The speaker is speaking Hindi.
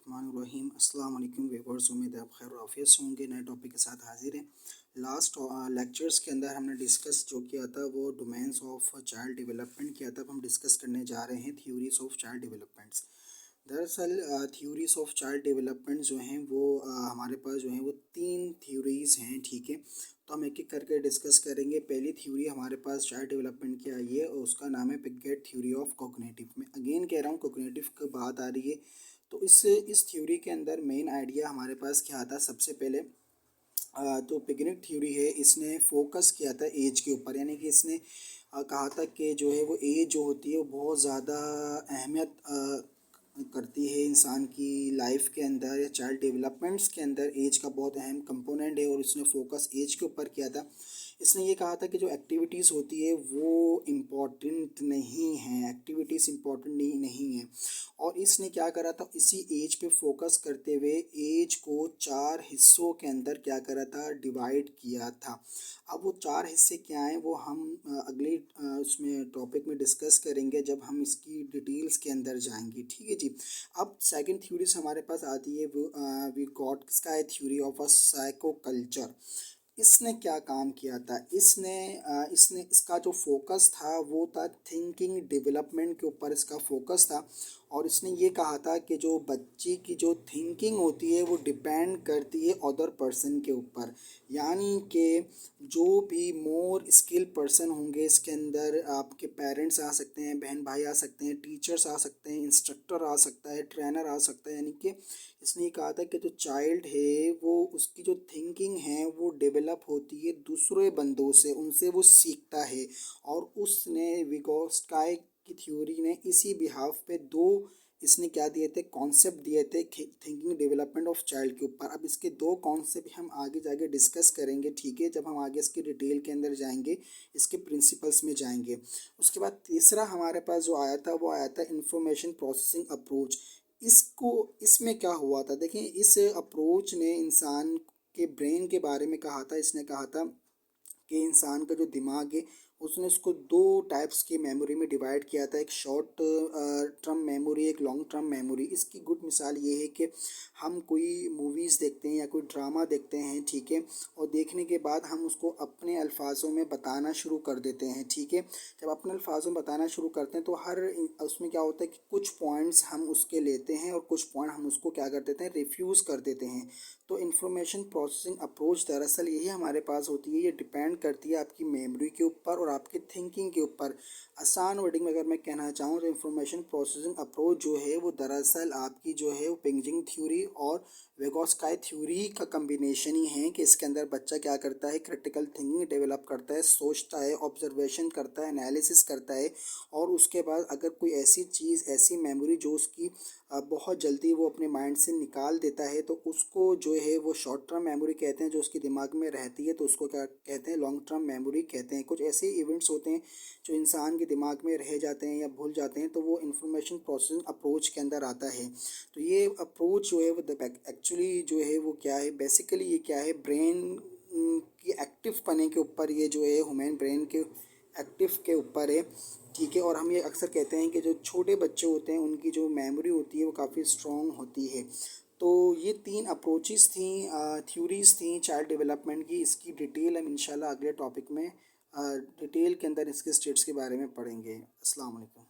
बिस्मिल्लाहिर्रहमानिर्रहीम। अस्सलाम वालेकुम व्यूअर्स, उम्मीद है आप खैर आफियत से होंगे। नए टॉपिक के साथ हाजिर हैं। लास्ट लेक्चर्स के अंदर हमने डिस्कस जो किया था वो डोमेन्स ऑफ चाइल्ड डेवलपमेंट किया था। अब हम डिस्कस करने जा रहे हैं थ्योरीज ऑफ चाइल्ड डेवलपमेंट्स। दरअसल थ्योरीज ऑफ चाइल्ड डेवलपमेंट जो हैं वो हमारे पास जो हैं वो तीन थ्योरीज हैं, ठीक है। तो हम एक एक करके डिस्कस करेंगे। पहली थ्योरी हमारे पास चाइल्ड डेवलपमेंट की आई है और उसका नाम है पिगेट थ्योरी ऑफ कॉग्निटिव। मैं अगेन कह रहा हूँ कॉग्निटिव की बात आ रही है। तो इस थ्योरी के अंदर मेन आइडिया हमारे पास क्या आता है। सबसे पहले तो पिगेट थ्योरी है, इसने फोकस किया था एज के ऊपर, यानी कि इसने कहा था कि जो है वो एज जो होती है वो बहुत ज़्यादा अहमियत करती है इंसान की लाइफ के अंदर या चाइल्ड डेवलपमेंट्स के अंदर। एज का बहुत अहम कंपोनेंट है और इसने फोकस एज के ऊपर किया था। इसने ये कहा था कि जो एक्टिविटीज़ होती है वो इम्पॉर्टेंट नहीं है, एक्टिविटीज़ इम्पॉर्टेंट नहीं है। और इसने क्या करा था, इसी एज पे फोकस करते हुए एज को 4 हिस्सों के अंदर क्या करा था, डिवाइड किया था। अब वो 4 हिस्से क्या हैं वो हम अगले उसमें टॉपिक में डिस्कस करेंगे जब हम इसकी डिटेल्स के अंदर जाएंगे, ठीक है जी। अब सेकंड थ्योरीज हमारे पास आती है वो वी गॉट किसका है, theory of a psycho culture. इसने क्या काम किया था, इसने इसका जो फोकस था वो था थिंकिंग डेवलपमेंट के ऊपर इसका फोकस था। और इसने ये कहा था कि जो बच्चे की जो थिंकिंग होती है वो डिपेंड करती है अदर पर्सन के ऊपर। यानी कि जो भी मोर स्किल पर्सन होंगे इसके अंदर आपके पेरेंट्स आ सकते हैं, बहन भाई आ सकते हैं, टीचर्स आ सकते हैं, इंस्ट्रक्टर आ सकता है, ट्रेनर आ सकता है। यानी कि इसने ये कहा था कि जो चाइल्ड है वो उसकी जो थिंकिंग है वो डेवलप होती है दूसरे बंदों से, उनसे वो सीखता है। और उसने विगोस्काई की थ्योरी ने इसी बिहाफ पे दो इसने क्या दिए थे, कॉन्सेप्ट दिए थे थिंकिंग डेवलपमेंट ऑफ चाइल्ड के ऊपर। अब इसके दो कॉन्सेप्ट हम आगे जाके डिस्कस करेंगे, ठीक है, जब हम आगे इसके डिटेल के अंदर जाएंगे, इसके प्रिंसिपल्स में जाएंगे। उसके बाद तीसरा हमारे पास जो आया था वो आया था इंफॉर्मेशन प्रोसेसिंग अप्रोच। इसको इसमें क्या हुआ था, देखिए इस अप्रोच ने इंसान के ब्रेन के बारे में कहा था। इसने कहा था कि इंसान का जो दिमाग है उसने उसको दो टाइप्स की मेमोरी में डिवाइड किया था, एक शॉर्ट टर्म मेमोरी, एक लॉन्ग टर्म मेमोरी। इसकी गुड मिसाल ये है कि हम कोई मूवीज़ देखते हैं या कोई ड्रामा देखते हैं, ठीक है, और देखने के बाद हम उसको अपने अल्फाजों में बताना शुरू कर देते हैं, ठीक है। जब अपने अल्फाजों में बताना शुरू करते हैं तो हर उसमें क्या होता है कि कुछ पॉइंट्स हम उसके लेते हैं और कुछ पॉइंट हम उसको क्या कर देते हैं, रिफ्यूज़ कर देते हैं। तो इंफॉर्मेशन प्रोसेसिंग अप्रोच दरअसल यही हमारे पास होती है। ये डिपेंड करती है आपकी मेमोरी के ऊपर और आपकी थिंकिंग के ऊपर। आसान वर्डिंग में अगर मैं कहना चाहूँ तो इंफॉर्मेशन प्रोसेसिंग अप्रोच जो है वो दरअसल आपकी जो है वो पिंजिंग थ्योरी और वेगोस्काई थ्योरी का कम्बिनेशन ही है। कि इसके अंदर बच्चा क्या करता है, क्रिटिकल थिंकिंग डेवलप करता है, सोचता है, ऑब्जर्वेशन करता है, एनालिसिस करता है। और उसके बाद अगर कोई ऐसी चीज़, ऐसी मेमोरी जो उसकी बहुत जल्दी वो अपने माइंड से निकाल देता है तो उसको जो है वो शॉर्ट टर्म मेमोरी कहते हैं, जो उसके दिमाग में रहती है तो उसको क्या कहते हैं, लॉन्ग टर्म मेमोरी कहते हैं। कुछ ऐसे इवेंट्स होते हैं जो इंसान के दिमाग में रह जाते हैं या भूल जाते हैं तो वो इंफॉर्मेशन प्रोसेसिंग अप्रोच के अंदर आता है। तो ये अप्रोच जो है वो एक्चुअली जो है वो क्या है, बेसिकली ये क्या है, ब्रेन की एक्टिव पने के ऊपर, ये जो है ह्यूमन ब्रेन के एक्टिव के ऊपर है, ठीक है। और हम ये अक्सर कहते हैं कि जो छोटे बच्चे होते हैं उनकी जो मेमोरी होती है वो काफ़ी स्ट्रॉन्ग होती है। तो ये तीन अप्रोचेस थी, थ्योरीज थी चाइल्ड डेवलपमेंट की। इसकी डिटेल हम इंशाल्लाह अगले टॉपिक में डिटेल के अंदर इसके स्टेट्स के बारे में पढ़ेंगे। अस्सलाम वालेकुम।